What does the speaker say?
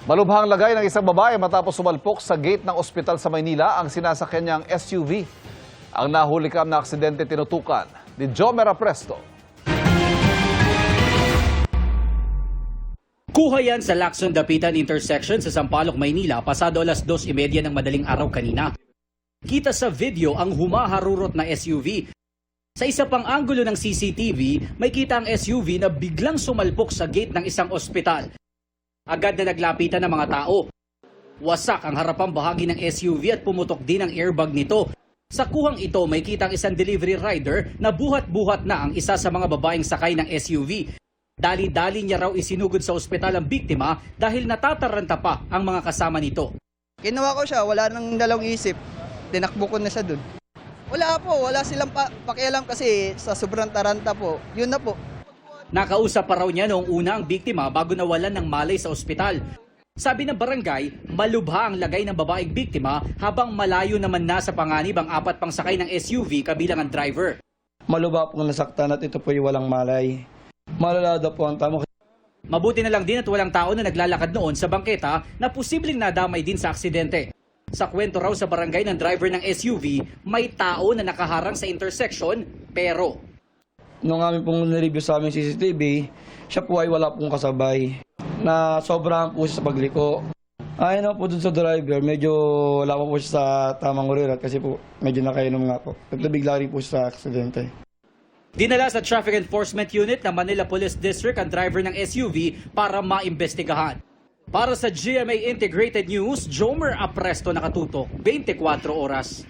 Malubhang lagay ng isang babae matapos sumalpok sa gate ng ospital sa Maynila ang sinasakyan niyang SUV. Ang nahulikam na aksidente tinutukan ni Jomer Apresto. Kuha yan sa Lacson-Dapitan intersection sa Sampaloc, Maynila pasado alas 2:30 ng madaling araw kanina. Kita sa video ang humaharurot na SUV. Sa isa pang anggulo ng CCTV, may kita ang SUV na biglang sumalpok sa gate ng isang ospital. Agad na naglapitan ng mga tao. Wasak ang harapang bahagi ng SUV at pumutok din ang airbag nito. Sa kuhang ito, may kita ang isang delivery rider na buhat-buhat na ang isa sa mga babaeng sakay ng SUV. Dali-dali niya raw isinugod sa ospital ang biktima dahil natataranta pa ang mga kasama nito. Kinuha ko siya, wala nang dalawang isip. Tinakbo ko na siya dun. Wala silang pakialam kasi sa sobrang taranta po. Yun na po. Nakausap pa raw niya noong una ang biktima bago nawalan ng malay sa ospital. Sabi ng barangay, malubha ang lagay ng babaeng biktima habang malayo naman na sa panganib ang 4 pang sakay ng SUV kabilang ang driver. Malubha pong nasaktan at ito po yung walang malay. Malala daw po ang tamo. Mabuti na lang din at walang tao na naglalakad noon sa bangketa na posibleng nadamay din sa aksidente. Sa kwento raw sa barangay ng driver ng SUV, may tao na nakaharang sa intersection pero Nung amin pong nireview sa aming CCTV, siya po ay wala pong kasabay. Na sobrahan po siya sa pagliko. Ayun na po dun sa driver, medyo wala po siya sa tamang urirat kasi po medyo nakainom nga po. Nagbigla rin po siya sa aksidente. dinala sa Traffic Enforcement Unit ng Manila Police District ang driver ng SUV para maimbestigahan. Para sa GMA Integrated News, Jomer Apresto nakatutok, 24 oras.